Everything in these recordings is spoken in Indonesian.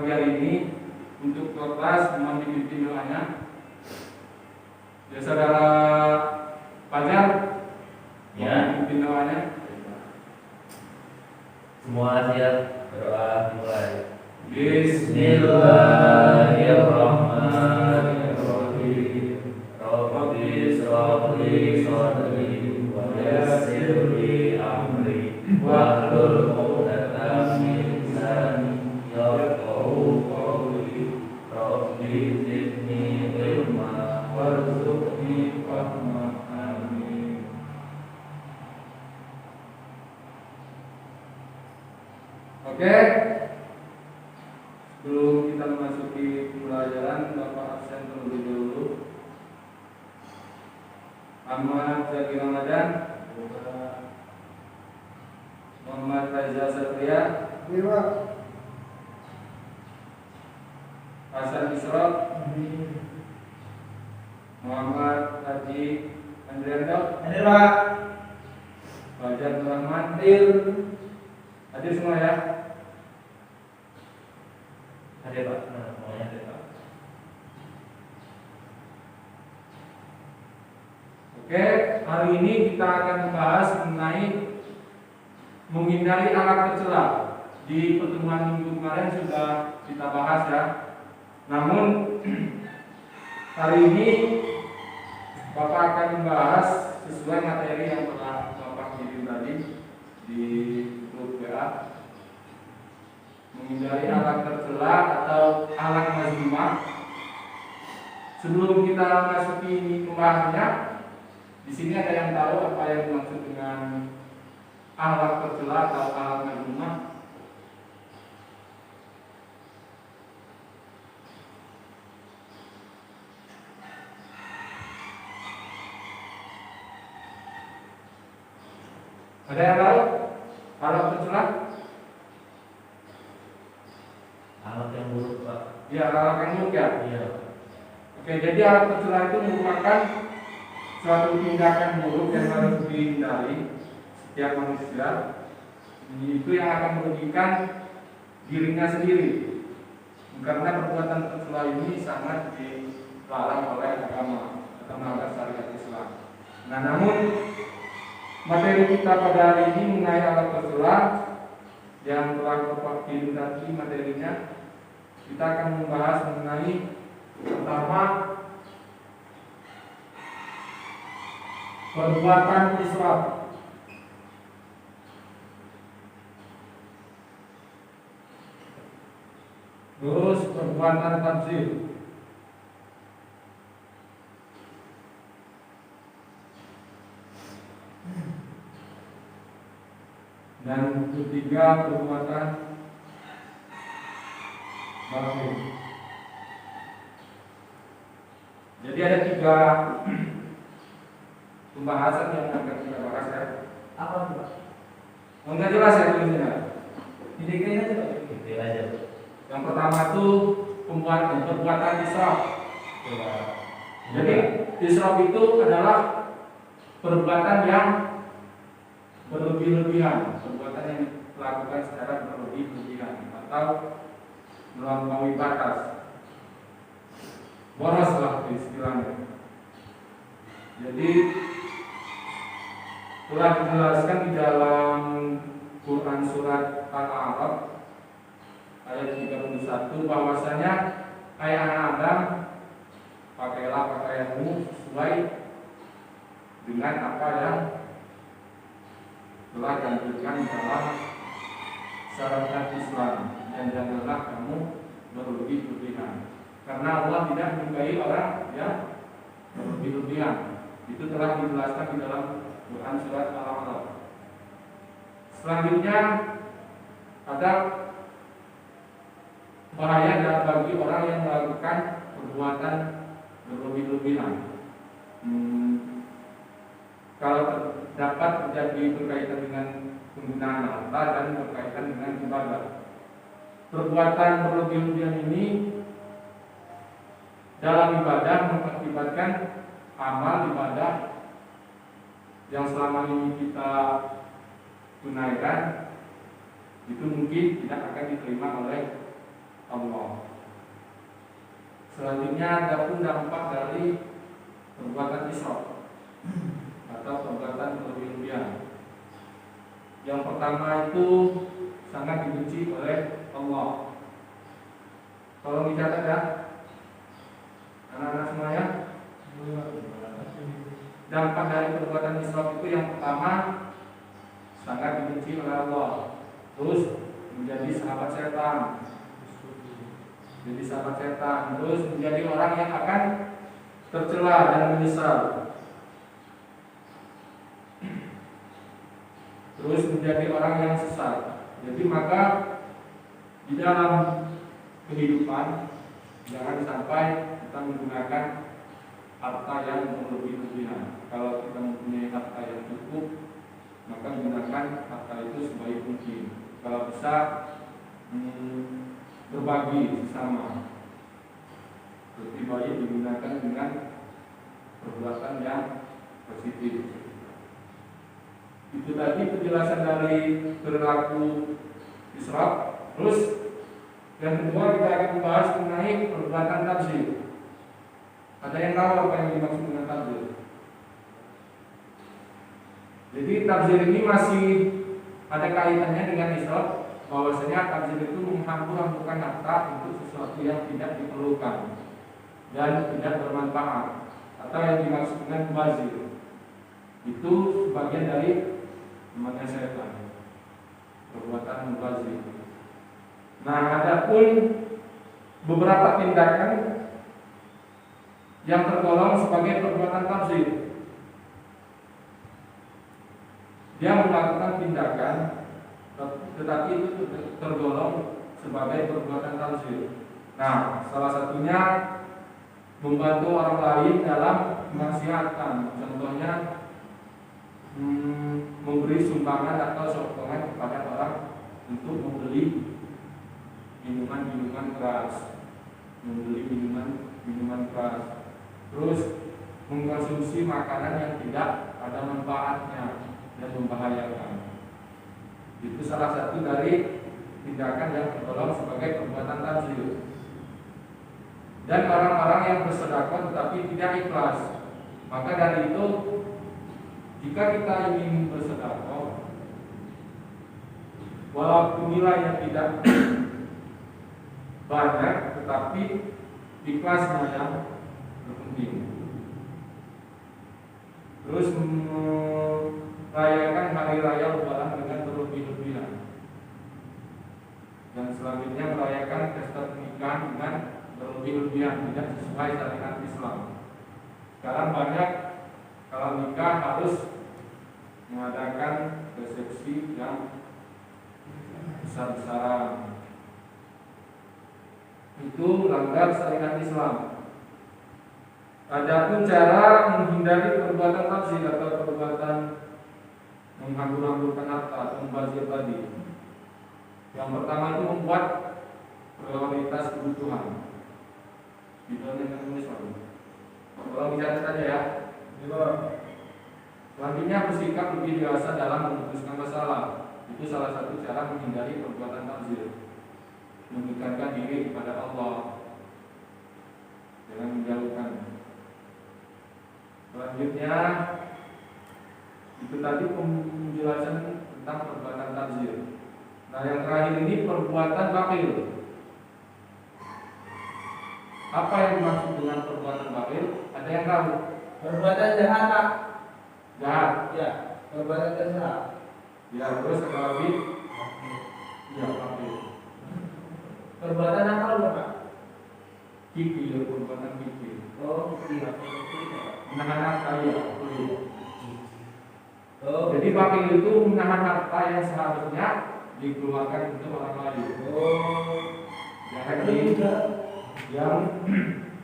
pagi hari ini. Untuk kelas mohon dipimpin doanya. Ya saudara Fajar, Ya. dipimpin doanya. Semua siap, berdoa dimulai. Bismillahirrahmanirrahim. Rabbi shrah li sadri wa yassir li amri wahlul 'uqdatam min lisani yafqahu qawli. Rabbi zidni ilma warzuqni fahma. Amin. Oke. Sebelum kita memasuki pembelajaran, Bapak absen terlebih dahulu. Ahmad Zaki Ramadan, Muhammad Reza Satria, Hasan Isra, Muhammad Haji Andrianto, Fajar Rahman, hadir semua ya. Hadir Pak, semuanya hadir Pak. Oke, hari ini kita akan membahas mengenai menghindari alat tercela. Di pertemuan minggu kemarin sudah kita bahas ya. Namun hari ini Bapak akan membahas sesuai materi yang telah Bapak kirim tadi di grup WA. Menghindari alat tercela atau alat mazmumah. Sebelum kita masuki pembahasannya, di sini ada yang tahu apa yang dimaksud dengan alat tercela atau alat mazmumah? Ada yang tahu alat tercela? Alat yang buruk Pak. Ya, alat yang buruk ya. Iya. Oke, jadi alat tercela itu merupakan suatu tindakan buruk yang harus dihindari setiap manusia. Itu yang akan merugikan dirinya sendiri. Karena perbuatan tercela ini sangat dilarang oleh agama atau melanggar syariat Islam. Nah, namun materi kita pada hari ini mengenai alat tercela yang telah Bapak kirim tadi materinya. Kita akan membahas mengenai pertama perbuatan israf. Terus perbuatan tabzir. Dan ketiga perbuatan batil. Jadi ada 3 pembahasan yang akan kita bahas ya. Apa tuh Pak? Enggak jelas ya tulisnya. Didekain aja Pak. Gitu aja. Yang pertama tuh perbuatan israf. Jadi israf itu adalah perbuatan yang berlebih-lebihan, perbuatan yang dilakukan secara berlebih-lebihan atau melampaui batas, boros lah istilahnya. Jadi telah dijelaskan di dalam Quran surat Al-A'raf ayat 31 bahwasanya hai anak Adam, pakailah pakaianmu sesuai dengan apa yang telah dianjurkan dalam syariat Islam, dan janganlah kamu berlebih-lebihan, karena Allah tidak menyukai orang yang berlebih-lebihan. Itu telah dijelaskan di dalam Quran surat Al-A'raf. Selanjutnya ada bahaya bagi orang yang melakukan perbuatan berlebih-lebihan. Kalau dapat terjadi berkaitan dengan penggunaan harta dan berkaitan dengan ibadah. Perbuatan berlebih-lebihan ini dalam ibadah mengakibatkan amal ibadah yang selama ini kita tunaikan itu mungkin tidak akan diterima oleh Allah. Selanjutnya ada pun dampak dari perbuatan israf atau perbuatan berlebihan. Yang pertama itu sangat dibenci oleh Allah. Tolong dicatat ya, anak-anak semuanya. Dampak dari perbuatan israf itu yang pertama sangat dibenci oleh Allah. Terus menjadi sahabat setan. Jadi sahabat setan. Terus menjadi orang yang akan tercela dan menyesal. Terus menjadi orang yang sesat. Jadi maka di dalam kehidupan jangan sampai kita menggunakan harta yang berlebih-lebihan. Kalau kita mempunyai harta yang cukup, maka gunakan harta itu sebaik mungkin. Kalau bisa berbagi sesama. Lebih baik digunakan dengan perbuatan yang positif. Itu tadi penjelasan dari perilaku israf. Terus yang kedua kita akan membahas mengenai perbuatan tabdzir. Ada yang tahu apa yang dimaksud dengan tabdzir? Jadi tabdzir ini masih ada kaitannya dengan israf, bahwasanya tabdzir itu menghambur-hamburkan harta untuk sesuatu yang tidak diperlukan dan tidak bermanfaat, atau yang dimaksud dengan mubazir. Itu bagian dari namanya setan, perbuatan mubazir. Nah, ada pun beberapa tindakan yang tergolong sebagai perbuatan tabdzir. Dia melakukan tindakan, tetapi itu tergolong sebagai perbuatan tabdzir. Nah, salah satunya membantu orang lain dalam kemaksiatan. Contohnya memberi sumbangan atau sokongan kepada orang untuk membeli minuman keras, minuman keras. Terus mengkonsumsi makanan yang tidak ada manfaatnya dan membahayakan. Itu salah satu dari tindakan yang tergolong sebagai perbuatan tabdzir. Dan orang-orang yang bersedekah tetapi tidak ikhlas, maka dari itu jika kita ingin bersedekah, walaupun nilainya tidak banyak, tetapi ikhlasnya yang terpenting. Terus merayakan hari raya Lebaran dengan berlebih-lebihan, dan selanjutnya merayakan pesta pernikahan dengan berlebih-lebihan, tidak sesuai syariat Islam. Sekarang banyak kalau nikah harus mengadakan resepsi yang besar-besaran. Itu melanggar syariat Islam. Adapun cara menghindari perbuatan tabdzir atau perbuatan menghambur-hamburkan harta atau mubazir tadi. Yang pertama itu membuat prioritas kebutuhan. Dengan menulis tolong dicatat saja ya. Selanjutnya bersikap lebih dewasa dalam memutuskan masalah. Itu salah satu cara menghindari perbuatan tabdzir. Mendekatkan diri kepada Allah, jangan menjauhkan. Selanjutnya itu tadi penjelasan tentang perbuatan tabdzir. Nah, yang terakhir ini perbuatan bakhil. Apa yang dimaksud dengan perbuatan bakhil? Ada yang tahu? Perbuatan jahat, Pak. Jahat. Ya, perbuatan jahat. Ya, terus ada lagi? Ya, bakhil. Perbuatan nakal, Pak. Kikir, perbuatan kikir. Oh, iya. Menahan harta, ya. Oh, Jadi bakhil itu menahan harta yang seharusnya dikeluarkan untuk orang lain. oh. Jadi yang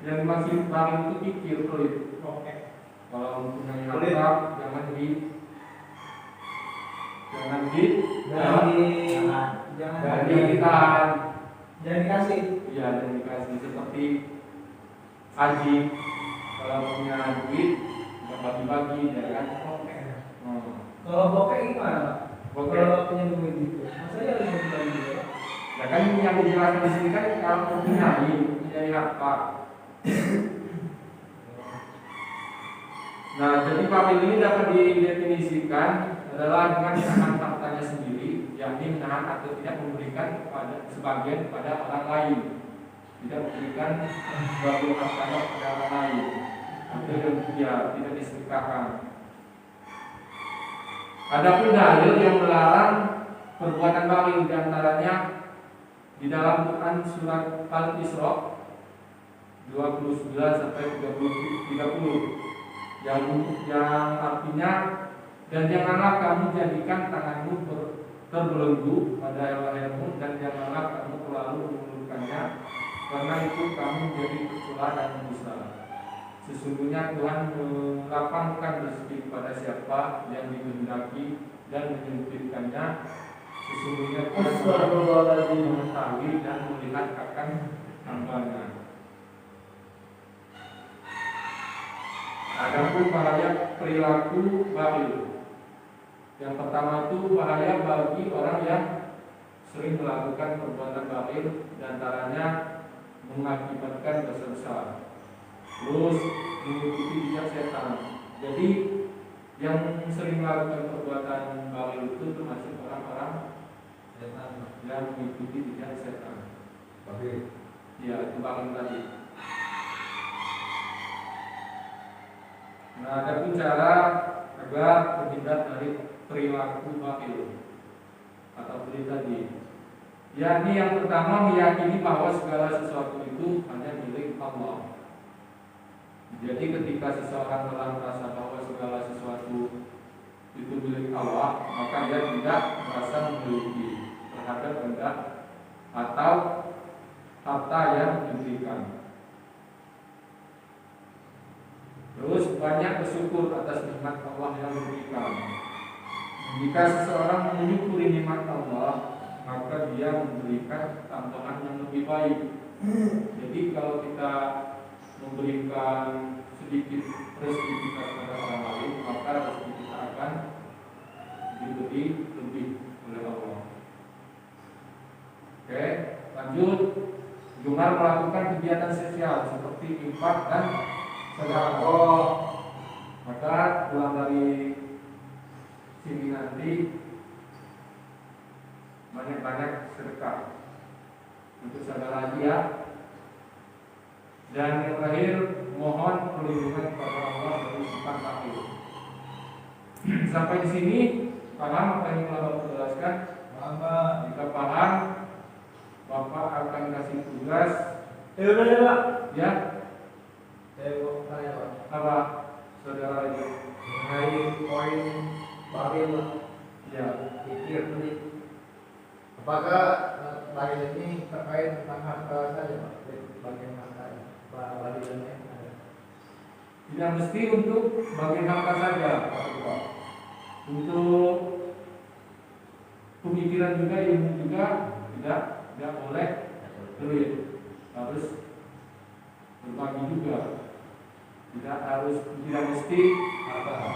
dimaksud bakhil itu kikir, pelit. Oke. Kalau mempunyai harta jangan ditahan. Jangan dikasih. Iya, jangan dikasih. Seperti haji, kalau punya duit nggak bagi-bagi, ya kan? Oke. Hmm. Kalau bokeh gimana, Pak? Bokeh. Kalau punya duit itu, masa ya harus bagi-bagi ya? Ya kan yang dijelaskan di sini kan kalau mempunyai harta. Nah, jadi bakhil ini dapat didefinisikan adalah dengan menahan hartanya sendiri, yakni menahan atau tidak memberikan kepada sebagian kepada orang lain, tidak memberikan sebagian hartanya kepada orang lain, atau yang tidak disedekahkan. Adapun dalil yang melarang perbuatan bakhil diantaranya di dalam Quran surat Al-Isra 29 sampai 30 yang artinya, dan janganlah kamu jadikan tanganmu terbelenggu pada lehermu, dan janganlah kamu terlalu mengulurkannya, karena itu kamu menjadi tercela dan berdosa. Sesungguhnya Tuhan melapangkan rezeki kepada siapa yang dikehendaki dan menyempitkannya. Sesungguhnya Tuhan mengetahui dan melihat akan hambanya. Adapun bahaya perilaku bakhil. Yang pertama itu bahaya bagi orang yang sering melakukan perbuatan bakhil, diantaranya mengakibatkan dosa besar. Terus mengikuti jejak setan. Jadi yang sering melakukan perbuatan bakhil itu termasuk orang-orang yang mengikuti jejak setan. Bakhil. Ya, itu bakhil tadi. Nah, ada pun cara agar terhindar dari perilaku bakhil atau beli tadi. Yakni yang pertama meyakini bahwa segala sesuatu itu hanya milik Allah. Jadi ketika seseorang telah merasa bahwa segala sesuatu itu milik Allah, maka dia tidak merasa memiliki terhadap benda atau harta yang diberikan. Terus banyak bersyukur atas nikmat Allah yang diberikan. Jika seseorang menyukuri nikmat Allah, maka dia memberikan tambahan yang lebih baik. Jadi kalau kita memberikan sedikit rezeki kita kepada orang lain, maka rezeki kita akan diberi lebih oleh Allah. Oke, lanjut. Gemar melakukan kegiatan sosial seperti infak dan sedekah. Maka pulang dari sini nanti banyak-banyak sedekah untuk saudara dia. Dan yang terakhir, mohon perlindungan kepada Allah dari sifat bakhil. Sampai di sini paham apa yang telah Bapak jelaskan? Jika paham, Bapak akan kasih tugas. Ya. Saya mau tanya Pak, Apa saudara itu? mengenai poin bakhil Ya. pikir tadi, apakah bakhil ini terkait tentang harta saja Pak? Bagian harta bakhilnya ada. Tidak mesti untuk bagian harta saja, untuk pemikiran juga, ilmu juga tidak boleh pelit, harus berbagi juga. Tidak mesti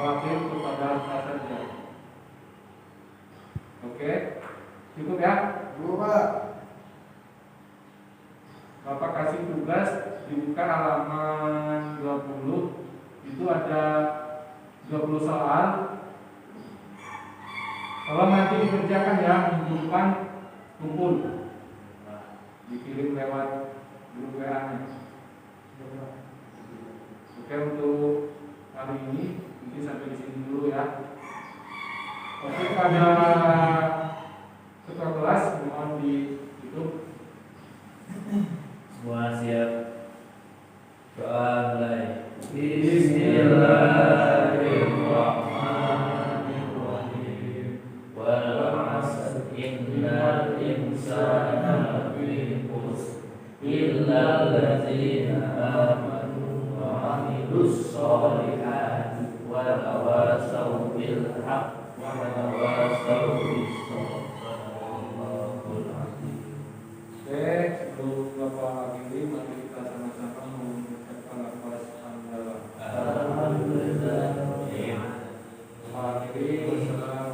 bakhil kepada harta saja. Oke, cukup ya? Pak. Bapak kasih tugas dibuka halaman 20. Itu ada 20 soal. Kalau nanti dikerjakan ya minggu depan kumpul, dikirim lewat grup WA-nya. Oke, untuk hari ini mungkin sampai di sini dulu ya. Oke, pada ketua kelas mohon ditutup. Semua siap. Doa mulai. Bismillahirrahmanirrahim. Wal 'asr innal insana lafi khusr illa allazina amanu wa 'amilus sholihati wa tawasaw bil haqq wa tawasaw bis sabr. Allahul azim. Oke, sebelum Bapak akhiri, mari kita sama-sama mengucapkan alhamdulillah. Alhamdulillah. Akhiri, wassalamualaikum